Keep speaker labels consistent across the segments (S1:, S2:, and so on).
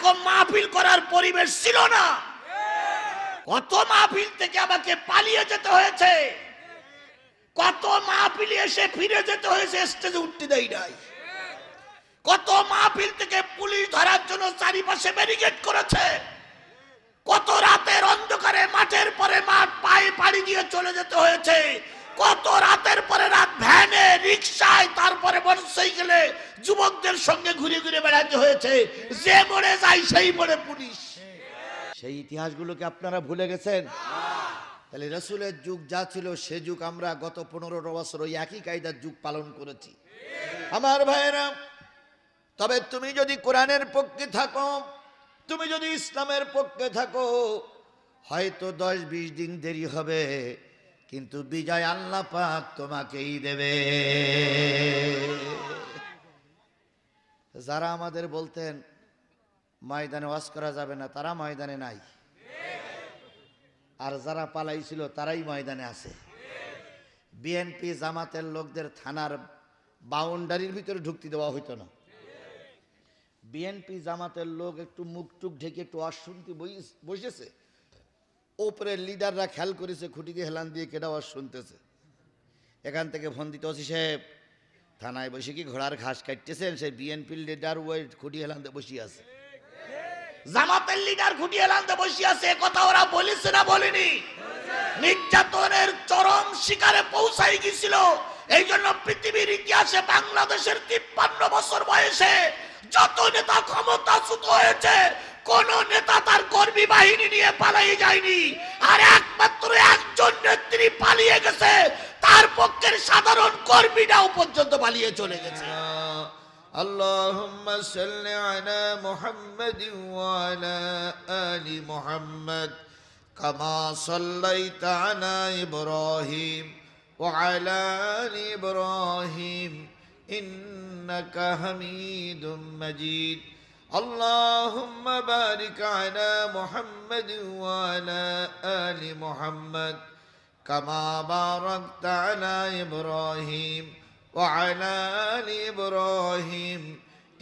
S1: এরকম মাহফিল করার পরিবেশ ছিল না। কত মাহফিল থেকে আমাকে পালিয়ে যেতে হয়েছে, কত মাহফিলে এসে ফিরে যেতে হয়েছে, স্টেজে উঠতে দেয় নাই। কত মাহফিল থেকে পুলিশ ধরার জন্য চারিপাশে ব্যারিকেড করেছে। কত রাতের অন্ধকারে মাঠের পরে মাঠ পায়ে পাড়ি দিয়ে চলে যেতে হয়েছে। কত রাতের পরে রাত ভ্যানে, রিকশায়, তারপরে মোটরসাইকেলে যুবকদের সঙ্গে ঘুরে ঘুরে বেড়াতে হয়েছে। যে মোড়ে যায় সেই মোড়ে পুলিশ। সেই ইতিহাসগুলোকে আপনারা ভুলে গেছেন? তাহলে রাসূলের যুগ যা ছিল সে যুগ আমরা গত 15 বছর ওই একই কায়দার যুগ পালন করেছি। আমার ভাইয়েরা, তবে তুমি যদি কোরআনের পক্ষে থাকো, তুমি যদি ইসলামের পক্ষে থাকো, হয়তো 10-20 দিন দেরি হবে, কিন্তু বিজয় আল্লাহ পাক তোমাকেই দেবে। যারা আমাদের বলতেন ময়দানে ওয়াজ করা যাবে না, তারা ময়দানে নাই, আর যারা পালাইছিল তারাই ময়দানে আছে। বিএনপি জামাতের লোকদের থানার বাউন্ডারির ভিতরে ঢুকতে দেওয়া হইতো না। বিএনপি জামাতের লোক একটু মুখ টুক ঢেকে একটু ওয়াজ শুনতে বসেছে, ওপরে লিডাররা খেয়াল করেছে খুঁটি দিয়ে হেলান দিয়ে কেটা ওয়াজ শুনতেছে। এখান থেকে ফোন দিতে, ওসি সাহেব থানায় বসে কি ঘোড়ার ঘাস কাটতেছেন? সেই বিএনপির লিডার ওই খুঁটি হেলান দিয়ে বসে আছে, জামাতের লিডার খুঁটি হেলান দিয়ে বসে আছে। কথা ওরা বলেছে না বলেনি? নির্যাতনের চরম শিকারে পৌঁছাই গেছিল। এই জন্য পৃথিবীর ইতিহাসে বাংলাদেশের 53 বছর বয়সে যত নেতা ক্ষমতাচ্যুত হয়েছে, কোন নেতা তার কর্মী বাহিনী নিয়ে পালিয়ে যায়নি। আর একমাত্র একজন নেত্রী পালিয়ে গেছে, তার পক্ষের সাধারণ কর্মীরাও পর্যন্ত পালিয়ে চলে গেছে। আল্লাহুম্মা সাল্লি আলা মুহাম্মাদিন ওয়া আলা আলি মুহাম্মাদ কামা সাল্লাইতা আলা ইব্রাহিম ওয়া আলা আলি ইব্রাহিম ইন্নাকা হামিদুম মাজিদ। اللهم بارك على محمد وعلى آل محمد كما باركت على إبراهيم وعلى آل إبراهيم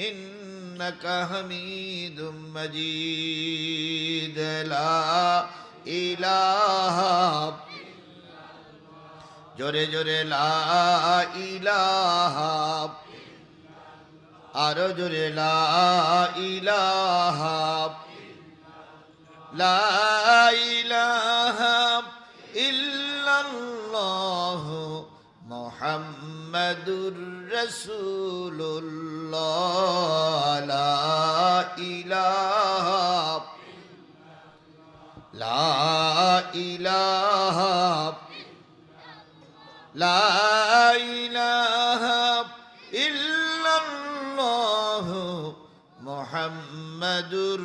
S1: إنك حميد مجيد لا إله جورے جورے لا إله আরো জোরে লা ইলাহা লা ইলাহা ইল্লাল্লাহ মুহাম্মাদুর রাসূলুল্লাহ লা ইলাহা লা ইলাহা লা ইলাহা ইল্লাল্লাহ মুহাম্মাদুর।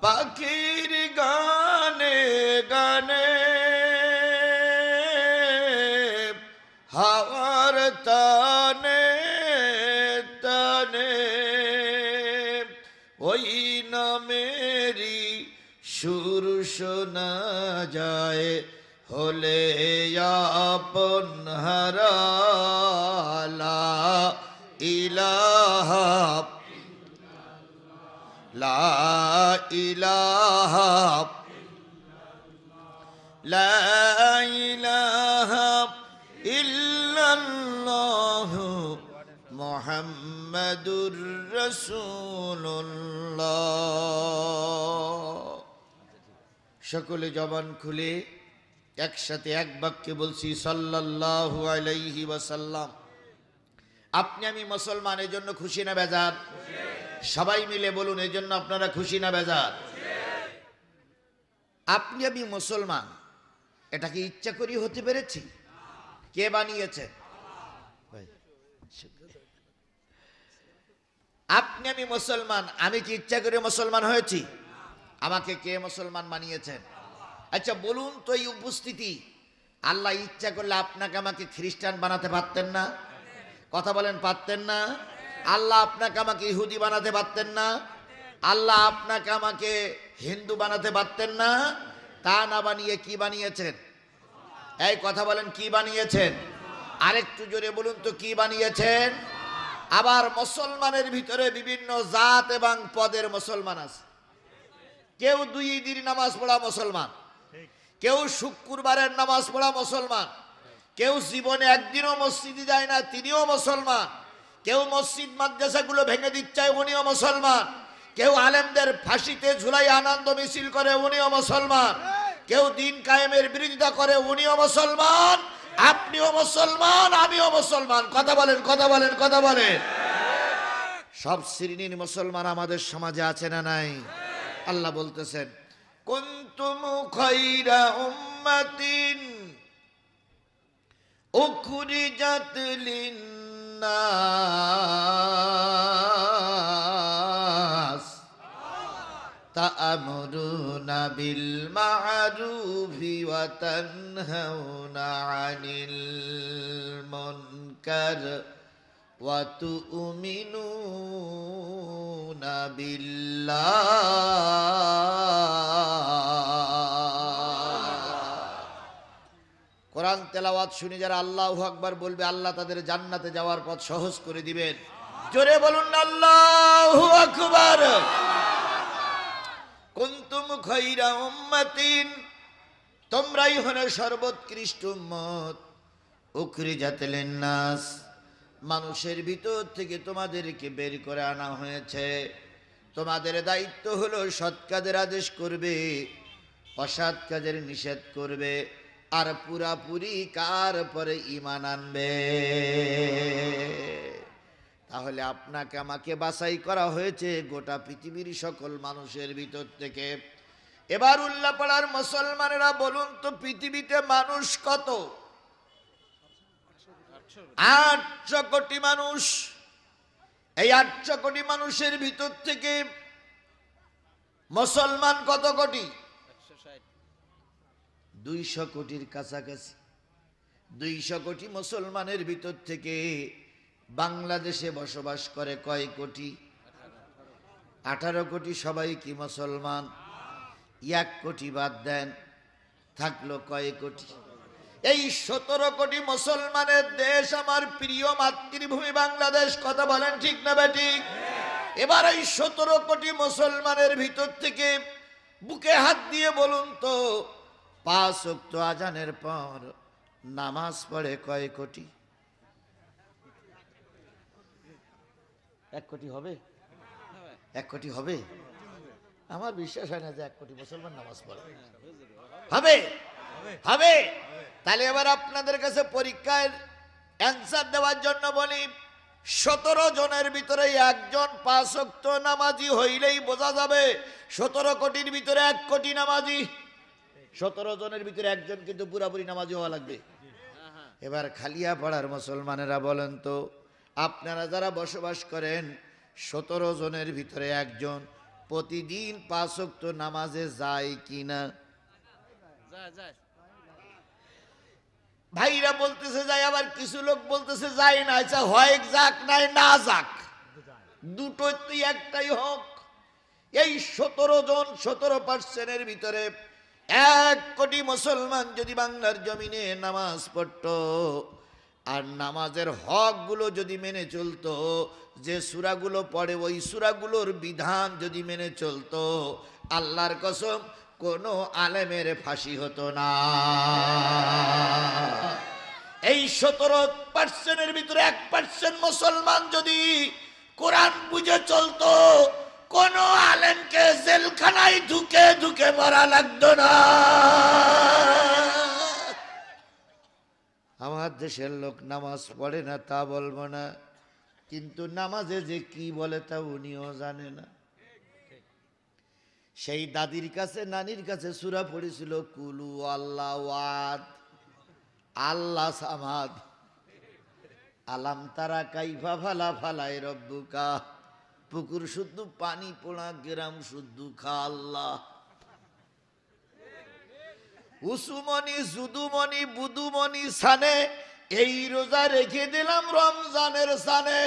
S1: পাখির গানে গানে হাওয়ার তানে তানে ওই নামেরই সুর শোনা যায়, হলে আপন হারা লা ইলাহা লা ইলাহা লা ইলাহা ইল্লাল্লাহ মুহাম্মাদুর রাসূলুল্লাহ। সকলে জবান খুলে একসাথে এক বাক্যে বলছি সাল্লাল্লাহু আলাইহি ওয়াসাল্লাম। আপনি আমি মুসলমান, এর জন্য খুশি না বেজার? সবাই মিলে বলুন, এর জন্য আপনারা খুশি না বেজার? আপনি আমি মুসলমান, এটা কি ইচ্ছা করি হতে পেরেছি? কে বানিয়েছে? আপনি আমি মুসলমান, আমি কি ইচ্ছা করে মুসলমান হয়েছি? আমাকে কে মুসলমান বানিয়েছেন? আচ্ছা বলুন তো, এই উপস্থিতি আল্লাহ ইচ্ছা করলে আপনাকে আমাকে খ্রিস্টান বানাতে পারতেন না? কথা বলেন, পারতেন না? আল্লাহ আপনাকে আমাকে ইহুদি বানাতে পারতেন না? আল্লাহ আপনাকে আমাকে হিন্দু বানাতে পারতেন না? তা না বানিয়ে কি বানিয়েছেন? এই কথা বলেন, কি বানিয়েছেন? আরেকটু জোরে বলুন তো, কি বানিয়েছেন? আবার মুসলমানের ভিতরে বিভিন্ন জাত এবং পদের মুসলমান আছে। কেউ 2 দিন নামাজ পড়া মুসলমান, কেউ শুক্রবারের নামাজ পড়া মুসলমান, কেউ জীবনে একদিনও মসজিদে যায় না তিনিও মুসলমান, কেউ মসজিদ মাদ্রাসাগুলো ভেঙে দিচ্ছে উনিও মুসলমান, কেউ আলেমদের ফাঁসিতে ঝুলাই আনন্দ মিছিল করে উনিও মুসলমান, কেউ দিন কায়েমের বিরোধিতা করে উনিও মুসলমান, আপনিও মুসলমান, আমিও মুসলমান। কথা বলেন, কথা বলেন, কথা বলেন। সব শ্রেণীর মুসলমান আমাদের সমাজে আছে না নাই? আল্লাহ বলতেছেন কুনতুম খায়রা উম্মাতিন উখরিজাত লিন্নাস তা'মুরুনা বিল মা'রুফি ওয়া তানহাউনা 'আনিল মুনকার ওয়া তু'মিনুনা বিল্লাহ। কোরআন তেলাওয়াত শুনে যারা আল্লাহু আকবার বলবে আল্লাহ তাদের জান্নাতে যাওয়ার পথ সহজ করে দিবেন। জোরে বলুন আল্লাহু আকবার। কুনতুম খায়রা উম্মাতিন, তোমরাই হলে সর্বোৎকৃষ্ট উম্মত, উখরিজাত লিন্নাস, মানুষের ভিতর থেকে তোমাদেরকে বের করে আনা হয়েছে। তোমাদের দায়িত্ব হলো সৎ কাজের আদেশ করবে, অসৎ কাজের নিষেধ করবে, আর পুরাপুরি কার পরে ঈমান আনবে। তাহলে আপনাকে আমাকে বাছাই করা হয়েছে গোটা পৃথিবীর সকল মানুষের ভিতর থেকে। এবার উল্লাপাড়ার মুসলমানেরা বলুন তো, পৃথিবীতে মানুষ কত? 800 কোটি মানুষ। এই 800 কোটি মানুষের ভিতর থেকে মুসলমান কত কোটি? 200 কোটির কাছাকাছি। 200 কোটি মুসলমানের ভিতর থেকে বাংলাদেশে বসবাস করে কয় কোটি? 18 কোটি। সবাই কি মুসলমান? 1 কোটি বাদ দেন, থাকলো কয় কোটি? এই 17 কোটি মুসলমানের দেশ আমার প্রিয় মাতৃভূমি বাংলাদেশ। কথা বলেন ঠিক না বেঠিক? এবার এই 17 কোটি মুসলমানের ভিতর থেকে বুকে হাত দিয়ে বলুন তো, 5 ওয়াক্ত আজানের পর নামাজ পড়ে কয় কোটি? 1 কোটি হবে? 1 কোটি হবে? আমার বিশ্বাস হয় না যে 1 কোটি মুসলমান নামাজ পড়ে। হবে? হবে। তাহলে এবার আপনাদের কাছে পরীক্ষার অ্যান্সার দেওয়ার জন্য বলি, 17 জনের ভিতরে একজন 5 ওয়াক্ত নামাজি হইলেই বোঝা যাবে 17 কোটির ভিতরে 1 কোটি নামাজি। 17 জনের ভিতরে একজন কিন্তু পুরাপুরি নামাজি হওয়া লাগবে। এবার খালিয়াপাড়ার মুসলমানেরা বলেন তো, আপনারা যারা বসবাস করেন 17 জনের ভিতরে একজন প্রতিদিন 5 ওয়াক্ত নামাজে যায় কিনা? ভাইরা বলতেছে যায়, আবার কিছু লোক বলতেছে যায় না। আচ্ছা, হয় যাক নাই না যাক, দুটোই একটাই হোক। এই 17 জন 17% ভিতরে 1 কোটি মুসলমান যদি বাংলার জমিনে নামাজ পড়তো আর নামাজের হকগুলো যদি মেনে চলতো, যে সূরাগুলো পড়ে ওই সূরাগুলোর বিধান যদি মেনে চলতো, আল্লাহর কসম কোনো আলেমের ফাঁসি হতো না। এই 17% ভিতরে 1% মুসলমান যদি কোরআন বুঝে চলতো, কোন আলেমকে জেলখানায় ঢুকে ঢুকে মারা লাগতো না। আমার দেশের লোক নামাজ পড়ে না তা বলবো না, কিন্তু নামাজে যে কি বলে তা উনিও জানে না। সেই দাদির কাছে নানির কাছে সূরা পড়েছিল, কুলু আল্লাহু আহাদ, আল্লাহ সামাদ, আলাম তারা কাইফা ফালা ফালাই রব্বুকা, পুকুর শুদ্ধ পানি পোড়া গ্রাম শুদ্ধ খা আল্লাহ, উসুমনি জুদুমনি বুদুমনি সানে, এই রোজা রেখে দিলাম রমজানের সানে।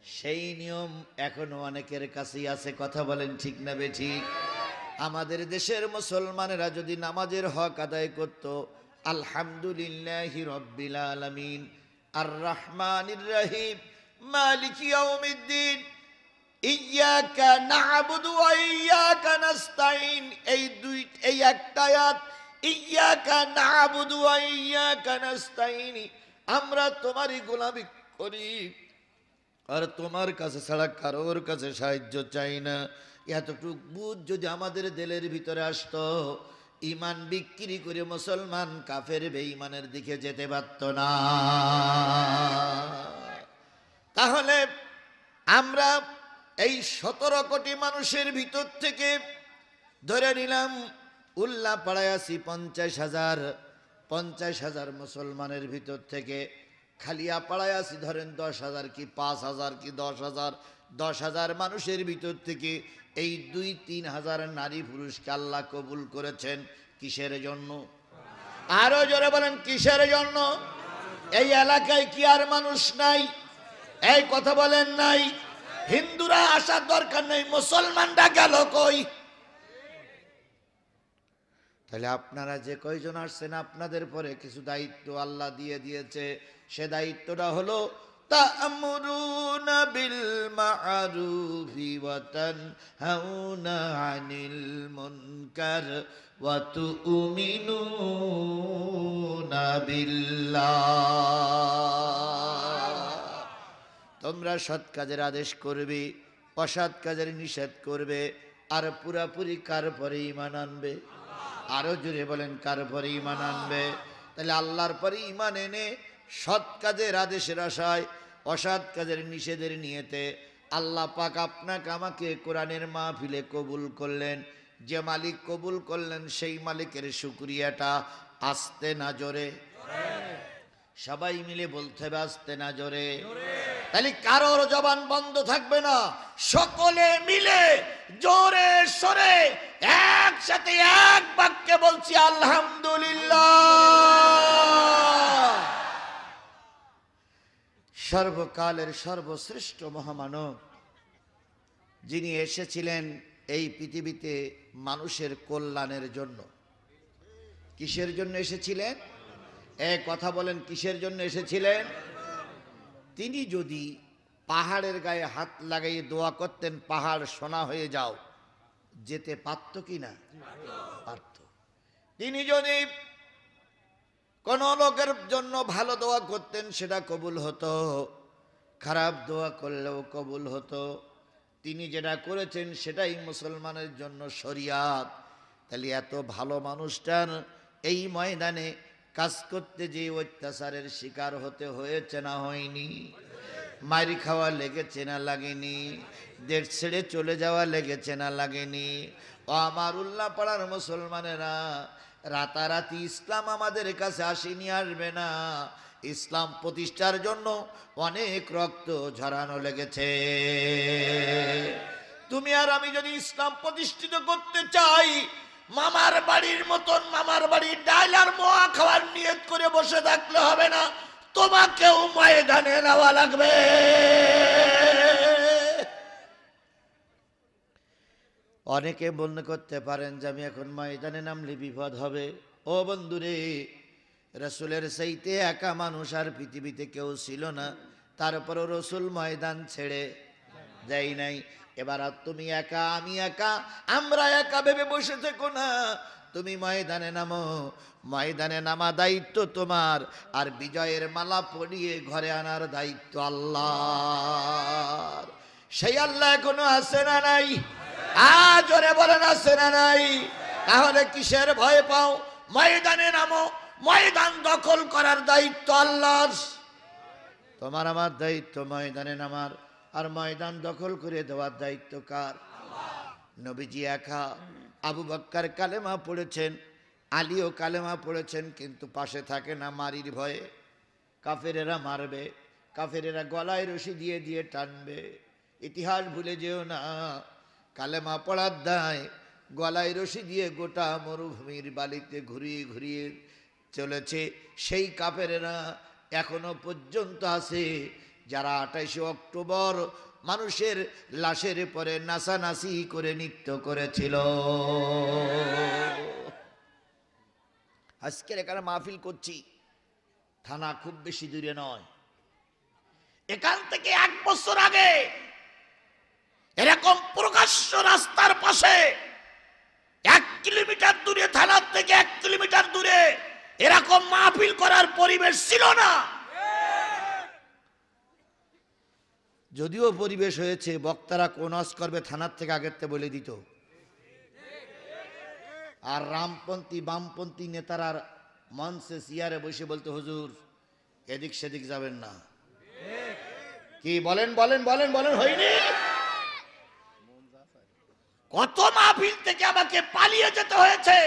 S1: সেই নিয়ম এখনো অনেকের কাছেই আছে। কথা বলেন ঠিক না বেঠিক? আমাদের দেশের মুসলমানেরা যদি নামাজের হক আদায় করত, আলহামদুলিল্লাহি রাব্বিল আলামিন, আর রহমানির রহিম মালিক ইয়াউমিদ্দিন ইয়্যাকা না'বুদু ওয়া ইয়্যাকা নাস্তাঈন। এই একটা আয়াত, ইয়্যাকা না'বুদু ওয়া ইয়্যাকা নাস্তাঈন, আমরা তোমারই গোলামি করি আর তোমার কাছে ছাড়া কারোর কাছে সাহায্য চাই না। এতটুক বুঝ যদি আমাদের দিলের ভিতরে আসতো, ইমান বিক্রি করে মুসলমান কাফের বেঈমানের দিকে যেতে পারত না। তাহলে আমরা এই 17 কোটি মানুষের ভিতর থেকে ধরে নিলাম উল্লাপাড়ায় আছি 50,000 মুসলমানের ভিতর থেকে খালিয়াপাড়ায় আছি ধরেন 10,000 কি 5,000 কি 10,000, 10,000 মানুষের ভিতর থেকে এই 2-3 হাজার নারী পুরুষকে আল্লাহ কবুল করেছেন কিসের জন্য? আরো জোরে বলেন কিসের জন্য? এই এলাকায় কি আর মানুষ নাই? এই কথা বলেন নাই? হিন্দুরা আসার দরকার নেই, মুসলমানরা গেল কই? তাহলে আপনারা যে কয়জন আসছেন, আপনাদের পরে কিছু দায়িত্ব আল্লাহ দিয়ে দিয়েছে। সে দায়িত্বটা হলো তা'মুরুনা বিল মা'রুফি ওয়া তানহাউনা আনিল মুনকার ওয়া তু'মিনুনা বিল্লাহ। তোমরা সৎ কাজের আদেশ করবে, অসৎ কাজের নিষেধ করবে, আর পুরাপুরি কার পরে ঈমান আনবে? আরো জোরে বলেন কার পরে ঈমান আনবে? তাহলে আল্লাহর পরে ঈমান এনে সৎ কাজের আদেশের আশায়, অসৎ কাজের নিষেধের নিয়তে আল্লাহ পাক আপনাকে আমাকে কোরআনের মাহফিলে কবুল করলেন। যে মালিক কবুল করলেন সেই মালিকের শুকরিয়াটা আস্তে না জোরে? সবাই মিলে বলতে হবে আস্তে না জোরে। তাহলে কারোর জবান বন্ধ থাকবে না, সকলে মিলে জোরে সরে একসাথে এক বাক্যে বলছি আলহামদুলিল্লাহ। সর্বকালের সর্বশ্রেষ্ঠ মহামানব যিনি এসেছিলেন এই পৃথিবীতে মানুষের কল্যাণের জন্য। কিসের জন্য এসেছিলেন? কথা বলেন কিসের জন্য এসেছিলেন? তিনি যদি পাহাড়ের গায়ে হাত লাগাইয়ে দোয়া করতেন পাহাড় সোনা হয়ে যাও, যেতে পারত কি না? পারত। তিনি যদি কোন লোকের জন্য ভালো দোয়া করতেন সেটা কবুল হতো, খারাপ দোয়া করলেও কবুল হতো। তিনি যেটা করেছেন সেটাই মুসলমানের জন্য শরিয়াত। তাহলে এত ভালো মানুষটার এই ময়দানে কাজ করতে যে অত্যাচারের শিকার হতে হয়েছে না হয়নি? মারি খাওয়া লেগেছে না লাগেনি? দেশ ছেড়ে চলে যাওয়া লেগেছে না লাগেনি? ও আমার উল্লাপাড়ার মুসলমানেরা, রাতারাতি ইসলাম আমাদের কাছে আসেনি, আসবে না। ইসলাম প্রতিষ্ঠার জন্য অনেক রক্ত ঝরানো লেগেছে। তুমি আর আমি যদি ইসলাম প্রতিষ্ঠিত করতে চাই, মামার বাড়ির মতন মামার বাড়ির ডাল আর মোয়া খাওয়ার নিয়ত করে বসে থাকলে হবে না, তোমাকেও ময়দানে নেওয়া লাগবে। অনেকে মনে করতে পারেন যে আমি এখন ময়দানে নামলে বিপদ হবে। ও বন্ধুরে, রসুলের চাইতে একা মানুষ আর পৃথিবীতে কেউ ছিল না, তারপরও রসুল ময়দান ছেড়ে যাই নাই। এবার আর তুমি একা, আমি একা, আমরা একা ভেবে বসে থেকো না, তুমি ময়দানে নামো। ময়দানে নামা দায়িত্ব তোমার, আর বিজয়ের মালা পরিয়ে ঘরে আনার দায়িত্ব আল্লাহর। সেই আল্লাহ এখনো আছে না নাই? আজ ওরে বলেন আছে না নাই? তাহলে কিসের ভয় পাও? ময়দানে নামো, ময়দান দখল করার দায়িত্ব আল্লাহর। তোমার আমার দায়িত্ব ময়দানে নামার, আর ময়দান দখল করে দেওয়ার দায়িত্ব কার? নবীজি একা। আবু বকর কালেমা পড়েছেন, আলীও কালেমা পড়েছেন, কিন্তু পাশে থাকে না মারির ভয়ে। কাফেরেরা মারবে, কাফেরেরা গলায় রশি দিয়ে দিয়ে টানবে। ইতিহাস ভুলে যেও না, কালেমা পড়ার দায় গলায় রশি দিয়ে গোটা মরুভূমির বালিতে ঘুরিয়ে ঘুরিয়ে চলেছে। সেই কাফেরেরা এখনো পর্যন্ত আছে, যারা 28 অক্টোবর মানুষের লাশের পরে নাচানাচি করে নৃত্য করেছিল। আজকের এখানে মাহফিল করছি, থানা খুব বেশি দূরে নয়, এখান থেকে 1 বছর আগে এরকম প্রকাশ্য রাস্তার পাশে 1 কিলোমিটার দূরে, থানার থেকে 1 কিলোমিটার দূরে এরকম মাহফিল করার পরিবেশ ছিল না। যদিও পরিবেশ হয়েছে, বক্তারা কোন ওয়াজ করবে থানার থেকে আগের থেকে বলে দিত, আর রামপন্থী বামপন্থী নেতারা মঞ্চে চেয়ারে বসে বলতে, হুজুর এদিক সেদিক যাবেন না। কি বলেন বলেন বলেন বলেন, হয়নি? কত মাহফিল থেকে আমাকে পালিয়ে যেতে হয়েছে,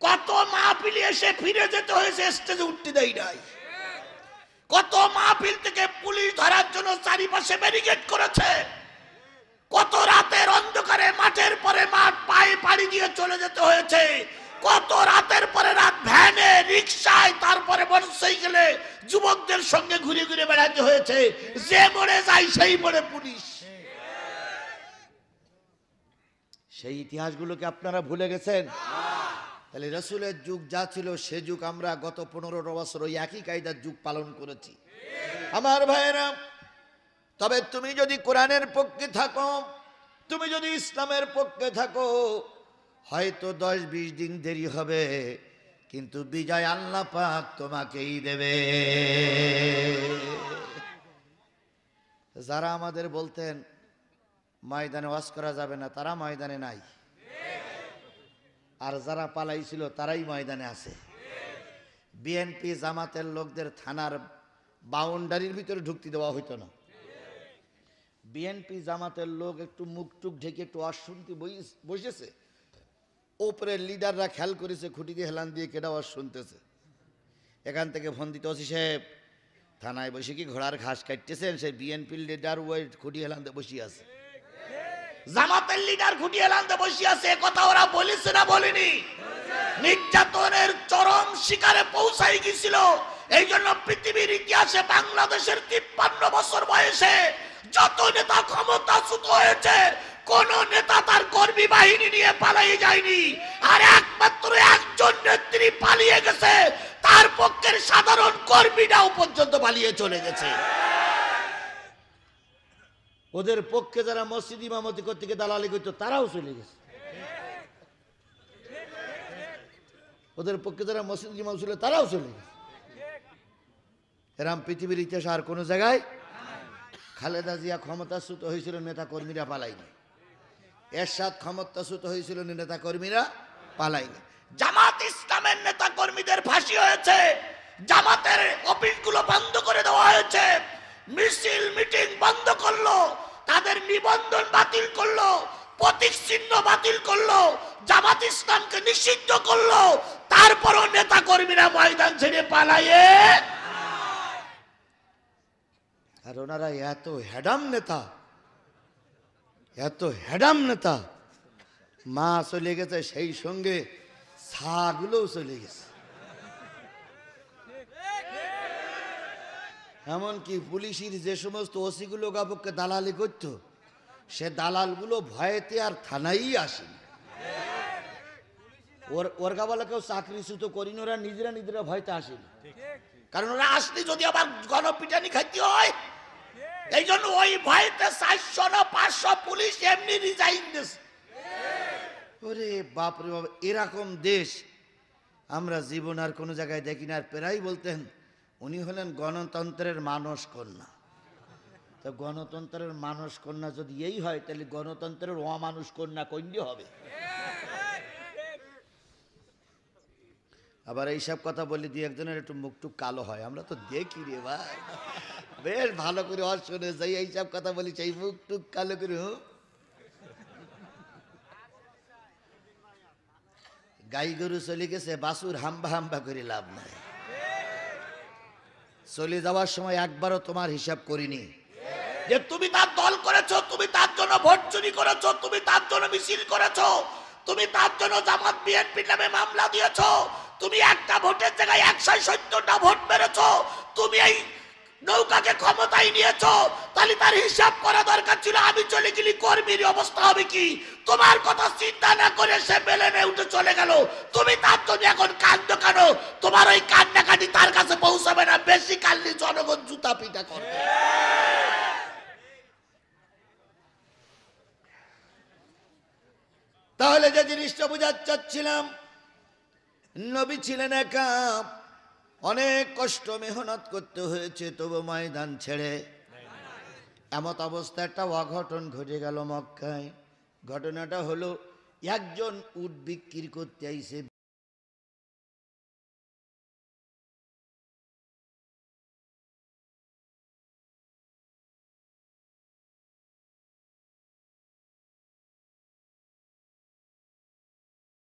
S1: কত মাহফিলে এসে ফিরে যেতে হয়েছে, স্টেজে উঠতে দেই নাই। কত মাহফিল থেকে পুলিশ ধরার জন্য চারিপাশে ব্যারিকেড করেছে, কত রাতের অন্ধকারে মাঠের পরে মাঠ পায়ে পাড়ি দিয়ে চলে যেতে হয়েছে, কত রাতের পরে রাত ভ্যানে, রিকশায়, তারপরে মোটরসাইকেলে যুবকদের সঙ্গে ঘুরে ঘুরে বেড়াতে হয়েছে। যে মোড়ে যায় সেই মোড়ে পুলিশ। সেই ইতিহাসগুলোকে আপনারা ভুলে গেছেন? তাহলে রসুলের যুগ যা ছিল সে যুগ আমরা গত 15 বছর ওই একই কায়দার যুগ পালন করেছি। আমার ভাইয়েরা, তবে তুমি যদি কোরআনের পক্ষে থাকো, তুমি যদি ইসলামের পক্ষে থাকো, হয়তো 10-20 দিন দেরি হবে, কিন্তু বিজয় আল্লাহ পাক তোমাকেই দেবে। যারা আমাদের বলতেন ময়দানে ওয়াজ করা যাবে না, তারা ময়দানে নাই, আর যারা পালাইছিল তারাই ময়দানে আছে। বিএনপি জামাতের লোকদের থানার বাউন্ডারির ভিতরে ঢুকতে দেওয়া হইতো না। বিএনপি জামাতের লোক একটু মুখ টুক ঢেকে একটু অশুনতে বসেছে, ওপরের লিডাররা খেয়াল করেছে, খুঁটি দিয়ে হেলান দিয়ে কেটে আওয়াজ শুনতেছে। এখান থেকে ফোন দিতে, ওসি সাহেব থানায় বসে কি ঘোড়ার ঘাস কাটতেছেন? সেই বিএনপির লিডার ওই খুঁটি হেলান দিয়ে বসে আছে, জামাতের লিডার খুঁটি হেলান দিয়ে বসে আছে। কথা ওরা বলেছে না বলেনি? নির্যাতনের চরম শিকারে পৌঁছাই গেছিল। এই জন্য পৃথিবীর ইতিহাসে বাংলাদেশের 53 বছর বয়সে যত নেতা ক্ষমতাচ্যুত হয়েছে, কোন নেতা তার কর্মী বাহিনী নিয়ে পালিয়ে যায়নি। আর একমাত্র একজন নেত্রী পালিয়ে গেছে, তার পক্ষের সাধারণ কর্মীরাও পর্যন্ত পালিয়ে চলে গেছে। ওদের পক্ষে যারা মসজিদ ইমামতি করতে গিয়ে দালালি করতো তারাও চলে গেছে। ওদের পক্ষে যারা মসজিদ ইমাম ছিল তারাও চলে গেছে। এরম পৃথিবীর ইতিহাস আর কোন জায়গায়। খালেদা জিয়া ক্ষমতাচ্যুত হয়েছিল, নেতা কর্মীরা পালায়নি। এরশাদ ক্ষমতাচ্যুত হয়েছিল, নেতা কর্মীরা পালায়নি। জামাত ইসলামের নেতা কর্মীদের ফাঁসি হয়েছে, জামাতের অফিসগুলো বন্ধ করে দেওয়া হয়েছে, মিছিল মিটিং বন্ধ করলো, তাদের নিবন্ধন বাতিল করলো, প্রতীক চিহ্ন বাতিল করলো, জামাত ইসলামকে নিষিদ্ধ করলো। তারপরও নেতা কর্মীরা ময়দান ছেড়ে পালায়ে। আর ওনারা এত হেডাম নেতা, এত হেডাম নেতা, মা চলে গেছে, সেই সঙ্গে ছাগুলোও চলে গেছে। এমনকি পুলিশের যে সমস্ত ওসিগুলো গাবককে দালালি করত, সে দালালগুলো ভয়েতে আর থানায় আসেনি। ওর গাবালা কেউ চাকরিচ্যুত করিনি, ওরা নিজেরা ভয়তে আসেনি। কারণ ওরা আসলে যদি আবার গণপিটানি খাইতে হয়, এই জন্য ওই ভয়তে 400 না 500 পুলিশ এমনি রিজাইন দিয়েছে। ওরে বাপরে বাপ, এরকম দেশ আমরা জীবন আর কোনো জায়গায় দেখি না। আর প্রায় বলতেন উনি হলেন গণতন্ত্রের মানস কন্যা। তো গণতন্ত্রের মানস কন্যা যদি এই হয়, তাহলে গণতন্ত্রের অমানুষ কন্যা কন্যা হবে। আবার এইসব কথা বলি দিয়ে একজনের একটু মুখটুক কালো হয়, আমরা তো দেখি রে ভাই, বেশ ভালো করে শুনে যাই। এইসব কথা বলি সেই মুখটুক কালো করে। গাই গরু চলে গেছে, বাসুর হাম্বা হাম্বা করে লাভ নাই। চলে যাওয়ার সময় একবারও তোমার হিসাব করিনি যে তুমি তার দল করেছো, তুমি তার জন্য ভোট চুরি করেছো, তুমি তার জন্য মিছিল করেছো, তুমি তার জন্য জামাত বিএনপি নামে মামলা দিয়েছো, তুমি একটা ভোটের জায়গায় 170টা ভোট মেরেছো, তুমি এই নৌকাকে ক্ষমতায় নিয়েছো, তাহলে তার হিসাব করা দরকার ছিল। আমি চলে গেলি কর্মীর অবস্থা হবে কি? তোমার কথা চিন্তা না করে সে বেলেনে উঠে চলে গেল, তুমি তার জন্য এখন কান্দো কেন? তোমার ওই কান্নাকাটি তার কাছে পৌঁছাবে না, বেশি কান্দি জনগণ জুতা পিটা করবে। তাহলে যে জিনিসটা বোঝাতে চাচ্ছিলাম, নবী ছিলেন একা, অনেক কষ্ট মেহনত করতে হয়েছে, তবু ময়দান ছেড়ে। এমত অবস্থা একটা অঘটন ঘটে গেল মক্কায়। ঘটনাটা হলো, একজন উট বিক্রি করতে আইছে।